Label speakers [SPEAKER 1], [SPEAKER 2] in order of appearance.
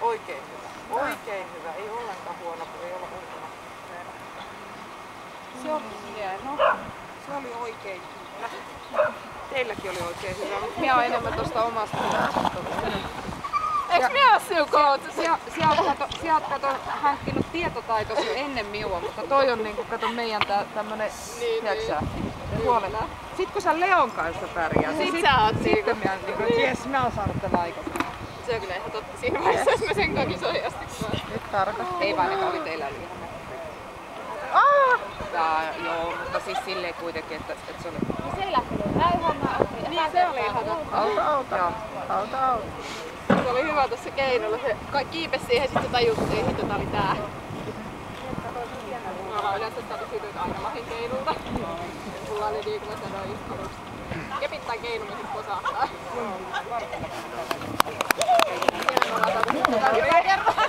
[SPEAKER 1] Oikein hyvä. Oikein hyvä. Ei ollenkaan huono, kun ei olla ulkona. Se oli hieno. Se oli oikein hyvä. Teilläkin oli oikein hyvä, mutta minä olen enemmän tuosta omasta kootsista.
[SPEAKER 2] Eiks minä oo sinun kootsissa?
[SPEAKER 1] Sä oot kato hankkinut tietotaitosi jo ennen minua, mutta toi on niinku kato meidän tämmönen, tiiäksä, huolen. Sit kun sä Leon kanssa pärjää,
[SPEAKER 2] sit sä oot
[SPEAKER 1] sitten minä niinku, että jes, mä oon saanut tän aikaisemmin.
[SPEAKER 2] Se on kyllä ihan totta siinä vaiheessa, jos mä sen kakisoin asti.
[SPEAKER 1] Nyt tarkasti. Ei vaan ne oli teillä ihan joo, mutta siis silleen kuitenkin, että se oli...
[SPEAKER 3] No se ei lähtenyt räyhäämään, okei.
[SPEAKER 2] Niin, se oli ihan totta.
[SPEAKER 1] Auta.
[SPEAKER 2] Se oli hyvä tuossa keinolla. Se kiipesi siihen, sit se tajuttiin, että tää oli tää. Mulla yleensä sitä kysytyt aina Lahin keinulta. Mulla oli niin kuin mä sanoin just aluksi. Kepittää keinu, niin sit posahtaa. Hienoa, me ollaan saatu kertaa.